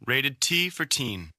Rated T for teen.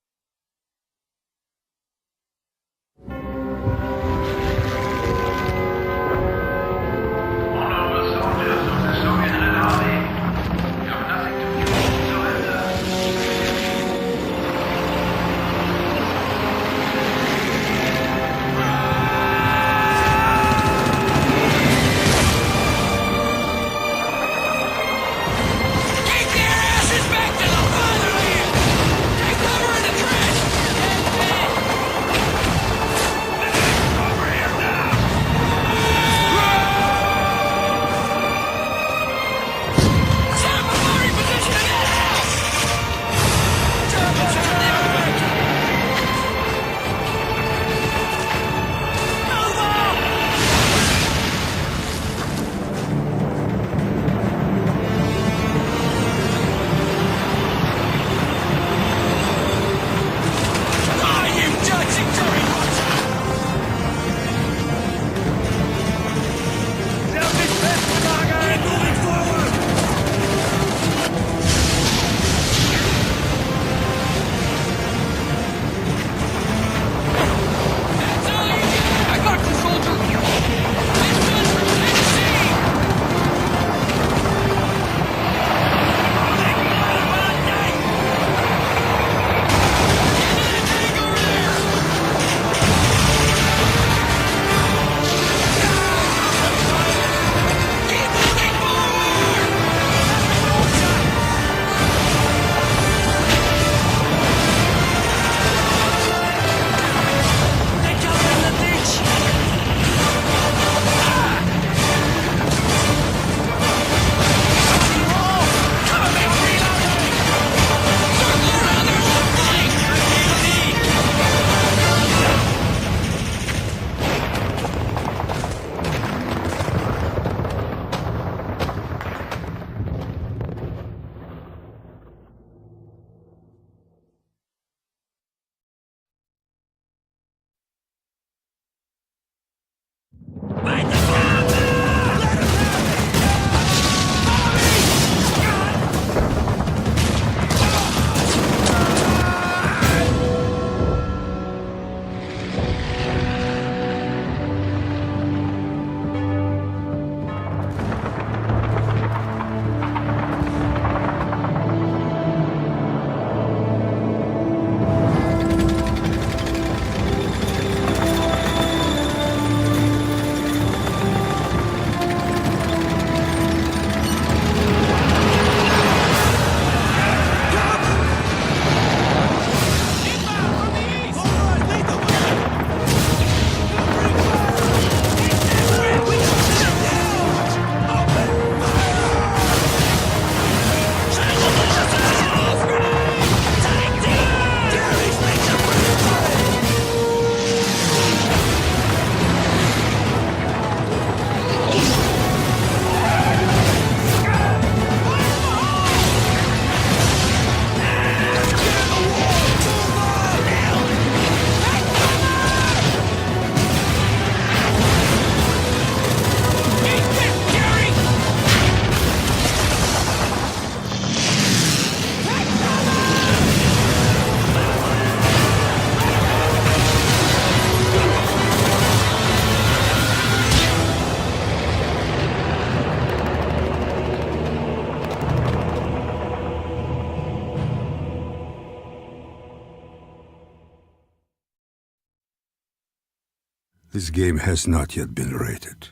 This game has not yet been rated.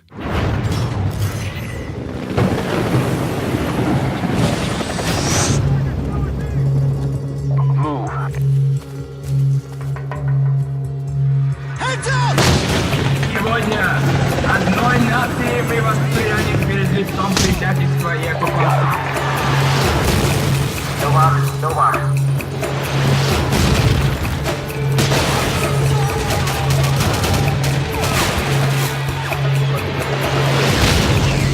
Move. Heads up! Сегодня одной нации мы восприняли перед лицом предательства и оккупации. Нова.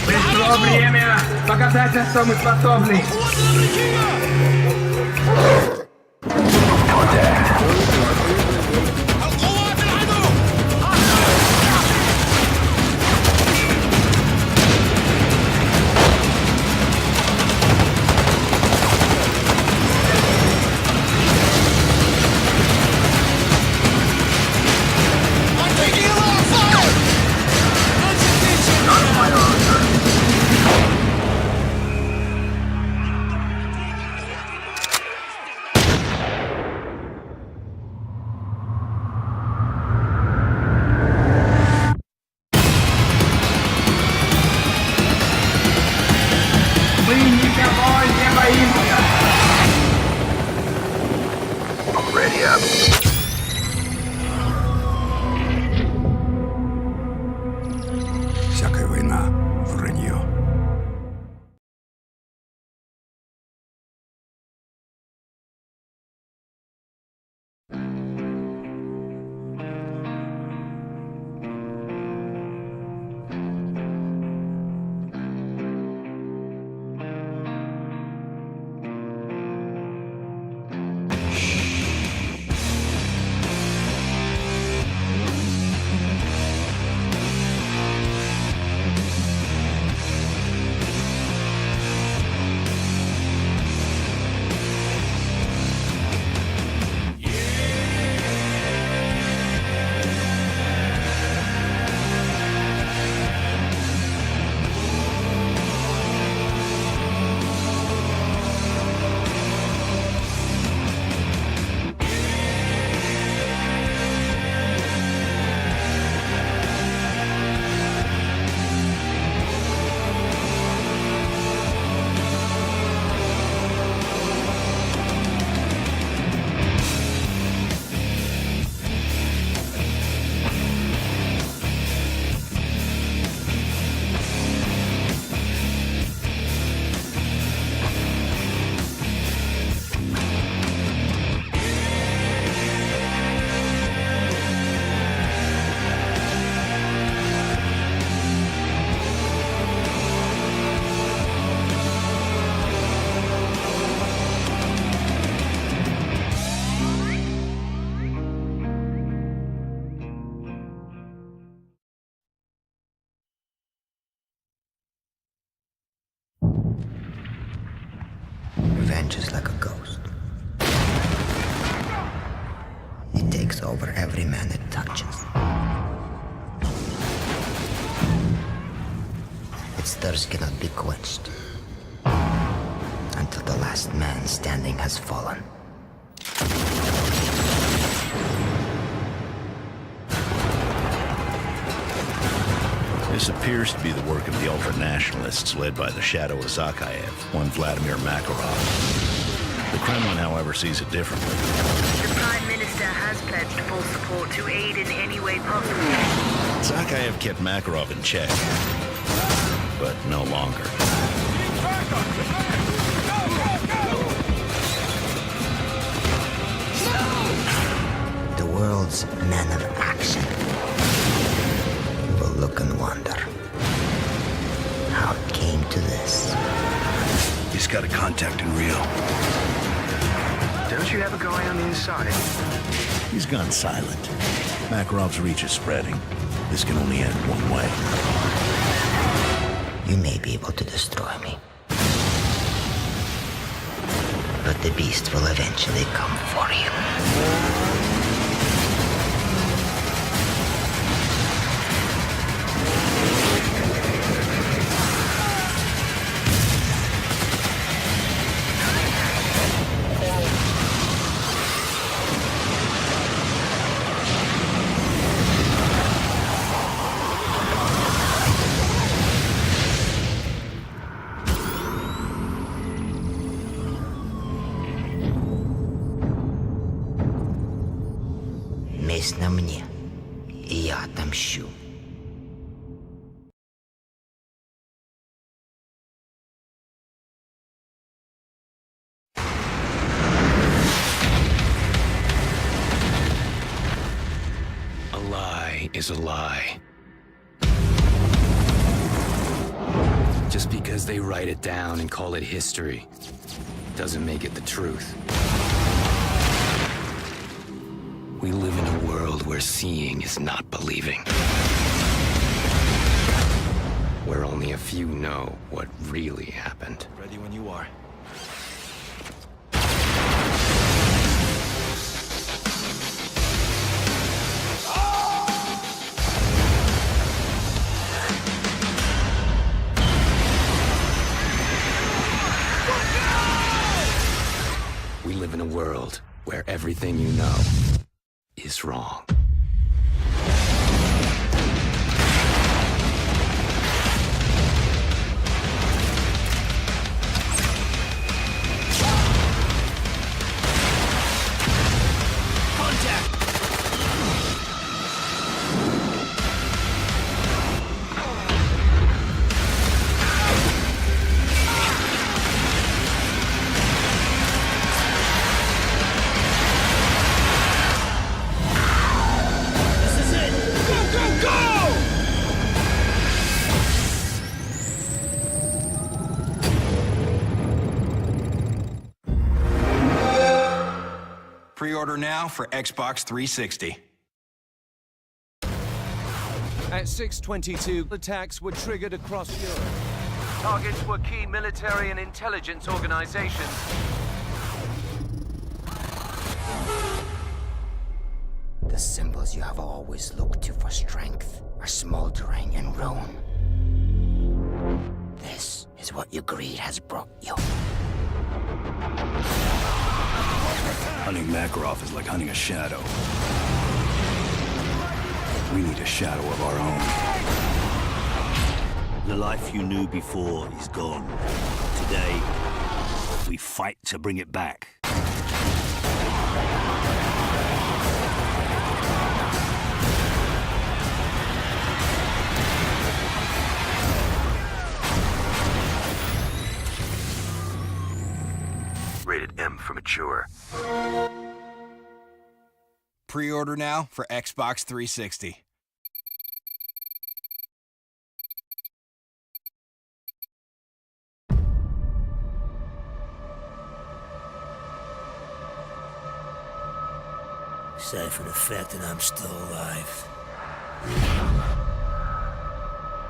Пришло время показать, на что мы способны. vanishes like a ghost. It takes over every man it touches. Its thirst cannot be quenched until the last man standing has fallen. This appears to be the work of the ultra-nationalists led by the shadow of Zakhaev, one Vladimir Makarov. The Kremlin, however, sees it differently. The Prime Minister has pledged full support to aid in any way possible. Zakhaev kept Makarov in check, but no longer. The world's men of action will look and wonder how it came to this. He's got a contact in Rio. Don't you have a guy on the inside? He's gone silent. Makarov's reach is spreading. This can only end one way. You may be able to destroy me, but the beast will eventually come for you. Месть на мне, и я отомщу. A lie is a lie. Just because they write it down and call it history doesn't make it the truth. We live in a world where seeing is not believing. Where only a few know what really happened. Ready when you are. We live in a world where everything you know is wrong. Pre-order now for Xbox 360. At 6:22, attacks were triggered across Europe. Targets were key military and intelligence organizations. The symbols you have always looked to for strength are smoldering in ruin. This is what your greed has brought you. Hunting Makarov is like hunting a shadow. We need a shadow of our own. The life you knew before is gone. Today, we fight to bring it back. Rated M for mature. Pre-order now for Xbox 360. Aside from the fact that I'm still alive,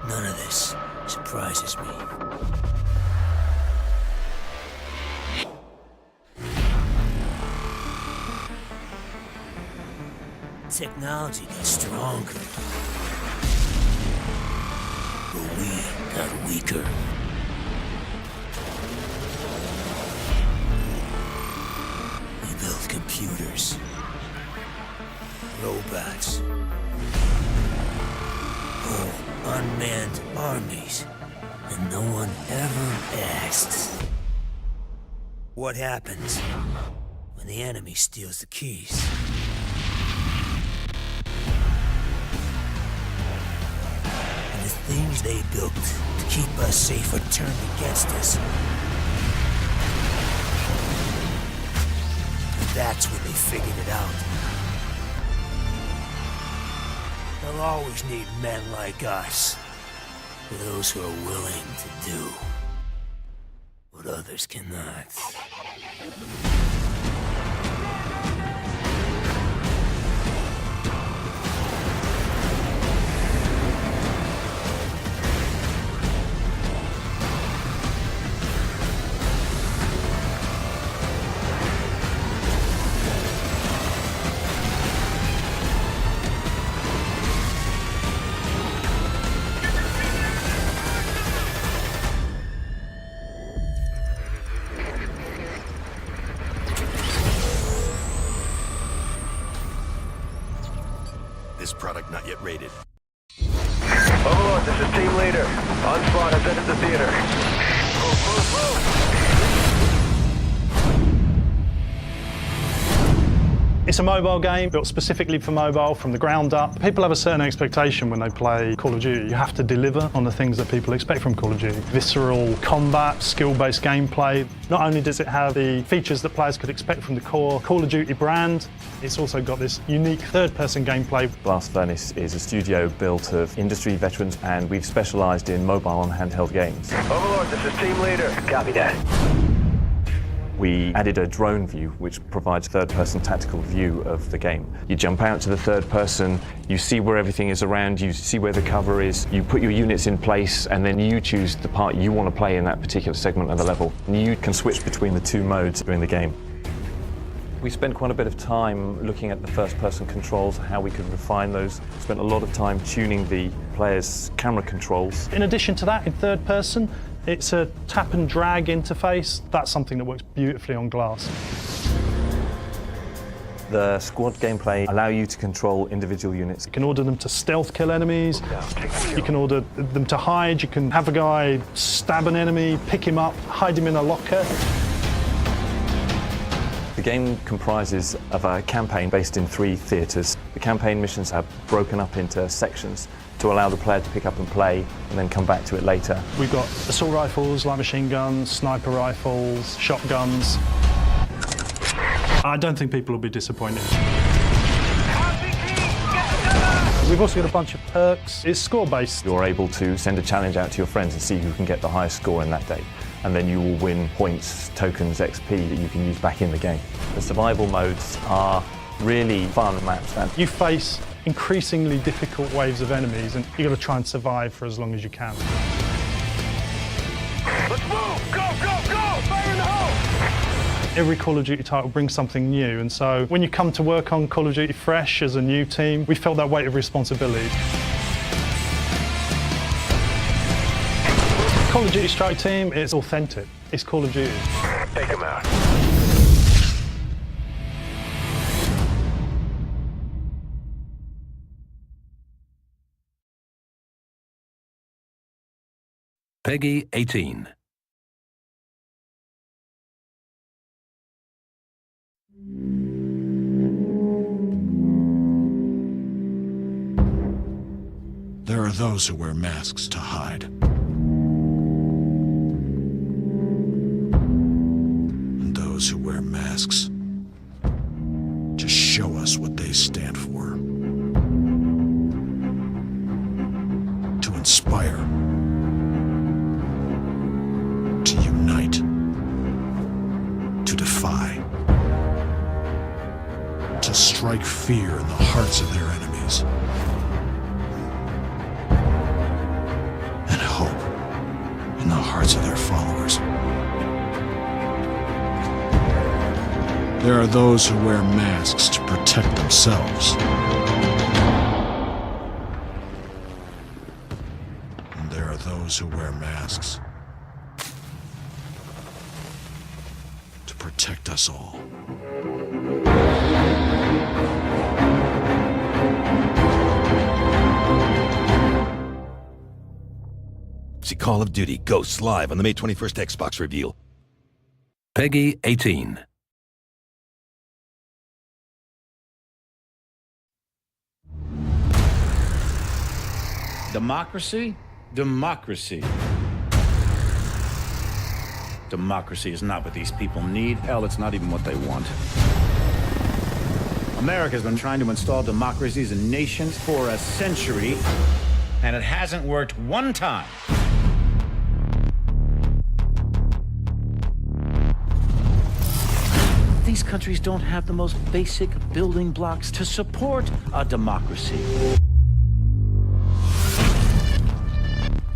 none of this surprises me. technology got stronger, but we got weaker. We built computers, robots, whole unmanned armies, and no one ever asked what happens when the enemy steals the keys. And the things they built to keep us safe are turned against us. And that's when they figured it out. They'll always need men like us, those who are willing to do what others cannot. This product not yet rated. Overlord, this is Team Leader. Onslaught has entered the theater. It's a mobile game built specifically for mobile from the ground up. People have a certain expectation when they play Call of Duty. You have to deliver on the things that people expect from Call of Duty. Visceral combat, skill-based gameplay. Not only does it have the features that players could expect from the core Call of Duty brand, it's also got this unique third-person gameplay. Blast Furnace is a studio built of industry veterans, and we've specialised in mobile and handheld games. Overlord, this is Team Leader. Copy that. We added a drone view, which provides a third-person tactical view of the game. You jump out to the third person, you see where everything is around you, see where the cover is, you put your units in place, and then you choose the part you want to play in that particular segment of the level. And you can switch between the two modes during the game. We spent quite a bit of time looking at the first-person controls, how we could refine those. Spent a lot of time tuning the player's camera controls. In addition to that, in third person, it's a tap and drag interface. That's something that works beautifully on glass. The squad gameplay allow you to control individual units. You can order them to stealth kill enemies. You can order them to hide. You can have a guy stab an enemy, pick him up, hide him in a locker. The game comprises of a campaign based in 3 theatres. The campaign missions are broken up into sections to allow the player to pick up and play and then come back to it later. We've got assault rifles, light machine guns, sniper rifles, shotguns. I don't think people will be disappointed. We've also got a bunch of perks. It's score-based. You're able to send a challenge out to your friends and see who can get the highest score in that day. And then you will win points, tokens, XP that you can use back in the game. The survival modes are really fun maps. You face increasingly difficult waves of enemies, and you've got to try and survive for as long as you can. Let's move! Go, go, go! Fire in the hole! Every Call of Duty title brings something new, and so when you come to work on Call of Duty fresh as a new team, we felt that weight of responsibility. Call of Duty Strike Team, it's authentic. It's Call of Duty. Take him out. Peggy 18. There are those who wear masks to hide. And those who wear masks to show us what they stand for. To inspire. To unite. To defy. To strike fear in the hearts of their enemies. And hope in the hearts of their followers. There are those who wear masks to protect themselves. those who wear masks. To protect us all. See Call of Duty Ghosts live on the May 21st Xbox reveal. Peggy 18. Democracy? Democracy. Democracy is not what these people need. Hell, it's not even what they want. America's been trying to install democracies in nations for a century, and it hasn't worked one time. These countries don't have the most basic building blocks to support a democracy.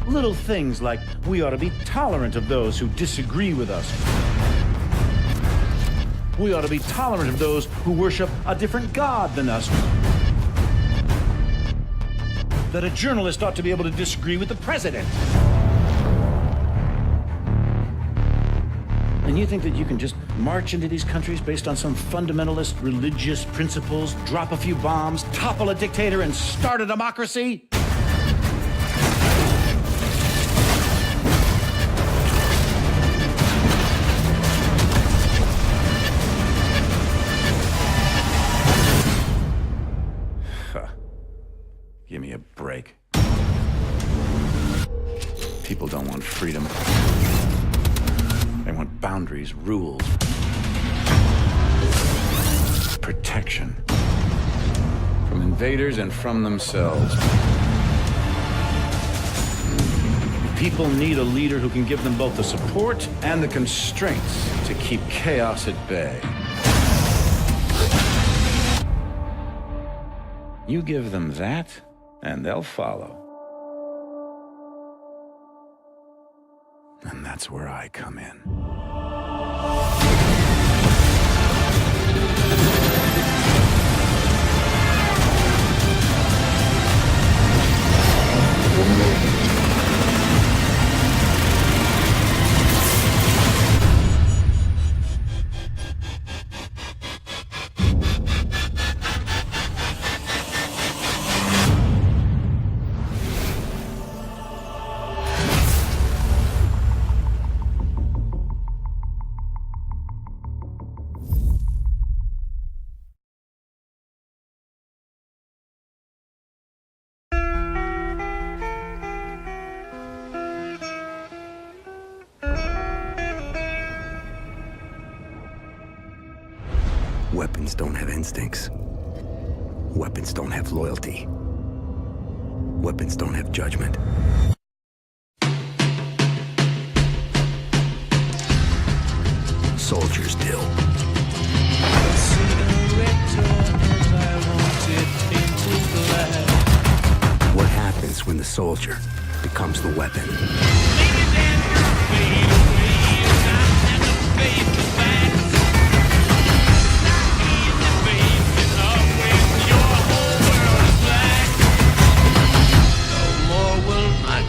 Little things like we ought to be tolerant of those who disagree with us. We ought to be tolerant of those who worship a different God than us. That a journalist ought to be able to disagree with the president. And you think that you can just march into these countries based on some fundamentalist religious principles, drop a few bombs, topple a dictator, and start a democracy? Give me a break. People don't want freedom. They want boundaries, rules, protection from invaders and from themselves. People need a leader who can give them both the support and the constraints to keep chaos at bay. You give them that, and they'll follow. And that's where I come in. Weapons don't have instincts. Weapons don't have loyalty. Weapons don't have judgment. Soldiers do. What happens when the soldier becomes the weapon?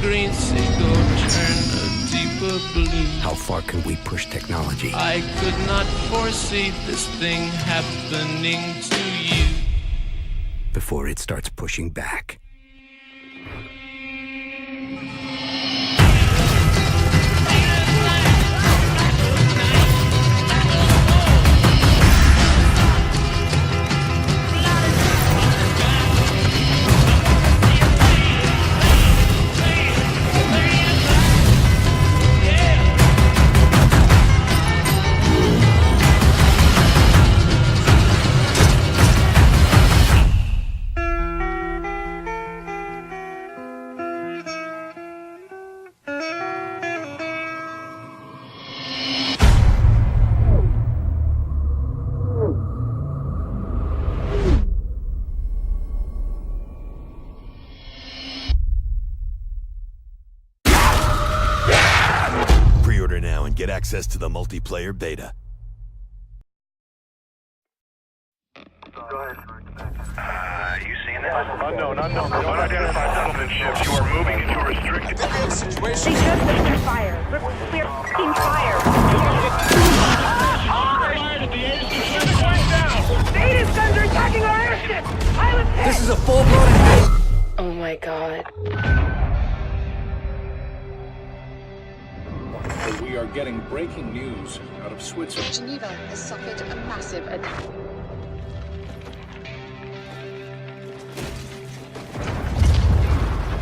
Green single turn a deeper blue. How far can we push technology? I could not foresee this thing happening to you before it starts pushing back. Pre-order now and get access to the multiplayer beta. You seeing Unknown. Unidentified settlement ships. You are moving into a restricted They just opened fire. We're f***ing fire. Native guns are attacking our airship! Pilot's hit! This is a full-blown attack! Oh my god. We are getting breaking news out of Switzerland. Geneva has suffered a massive attack.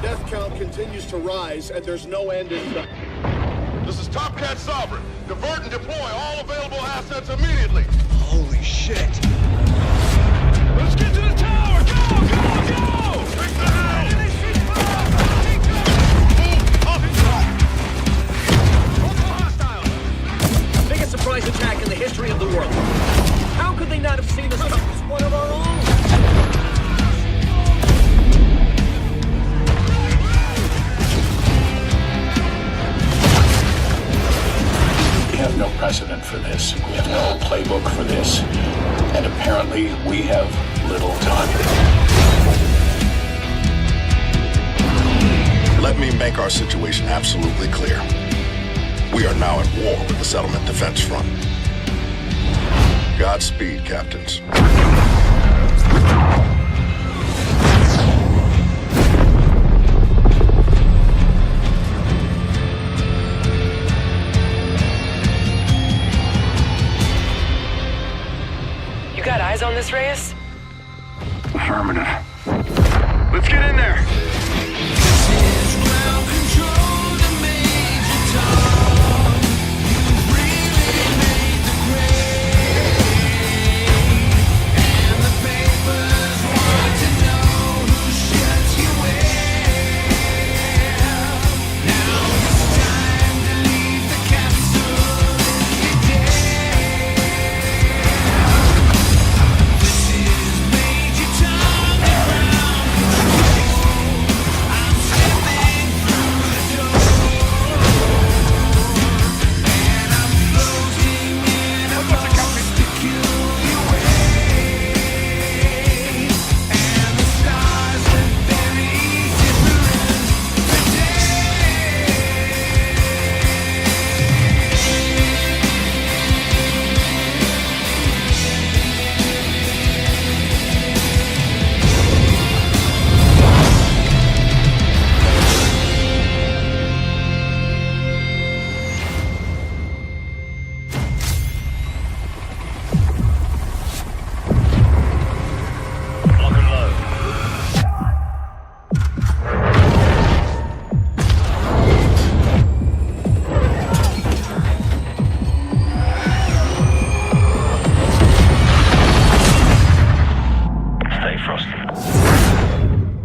Death count continues to rise, and there's no end in sight. This is Top Cat Sovereign. Divert and deploy all available assets immediately. Holy shit. Let's get to the tower! Go! Fix the house! Biggest surprise attack in the history of the world. How could they not have seen us coming? It's one of our own. We have no precedent for this. We have no playbook for this. And apparently, we have little time. Let me make our situation absolutely clear. We are now at war with the Settlement Defense Front. Godspeed, Captains. You got eyes on this, Reyes? Affirmative. Let's get in there!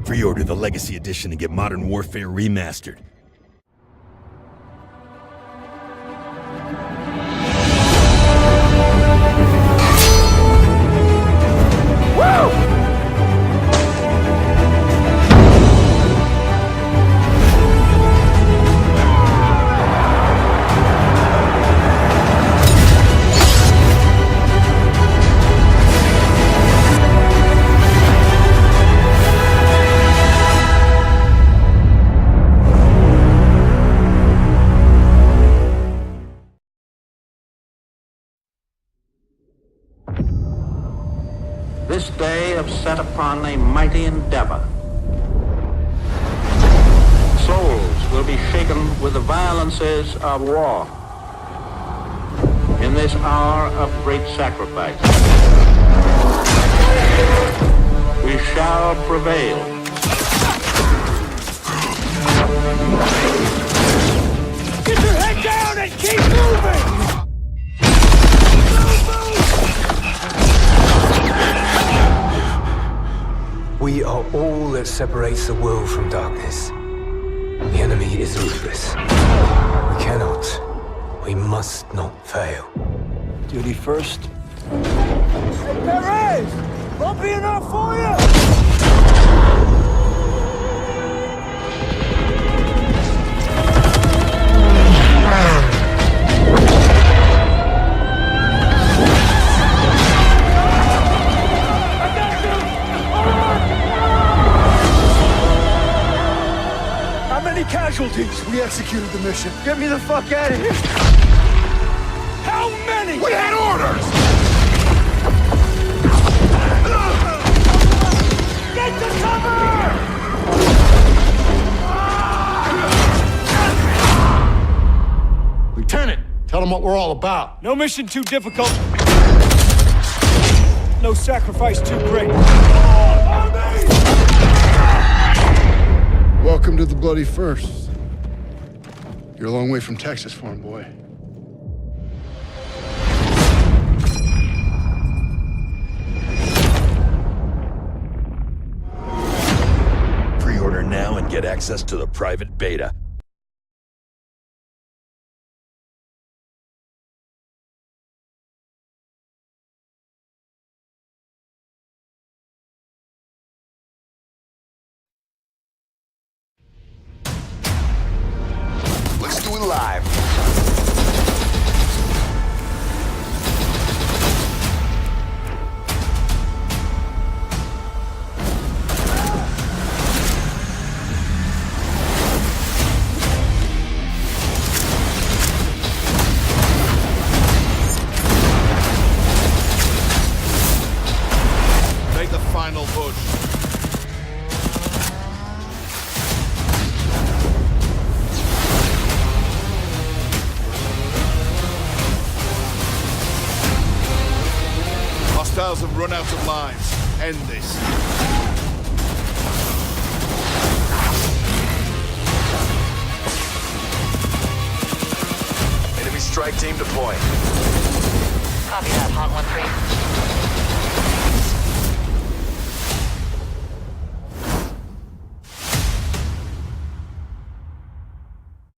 Pre-order the Legacy Edition and get Modern Warfare Remastered. This day have set upon a mighty endeavor. Souls will be shaken with the violences of war. In this hour of great sacrifice, we shall prevail. Get your head down and keep moving! We are all that separates the world from darkness. The enemy is ruthless. We cannot, we must not fail. Duty first. Hey, Perez! Won't be enough for you! executed the mission. Get me the fuck out of here! How many? We had orders! Get to cover! Lieutenant, tell them what we're all about. No mission too difficult. No sacrifice too great. Welcome to the Bloody First. You're a long way from Texas, farm boy. Pre-order now and get access to the private beta. Let's do it live. Make the final push. Hostiles have run out of lives. End this. Enemy strike team deploying. Copy that, Hot 1-3.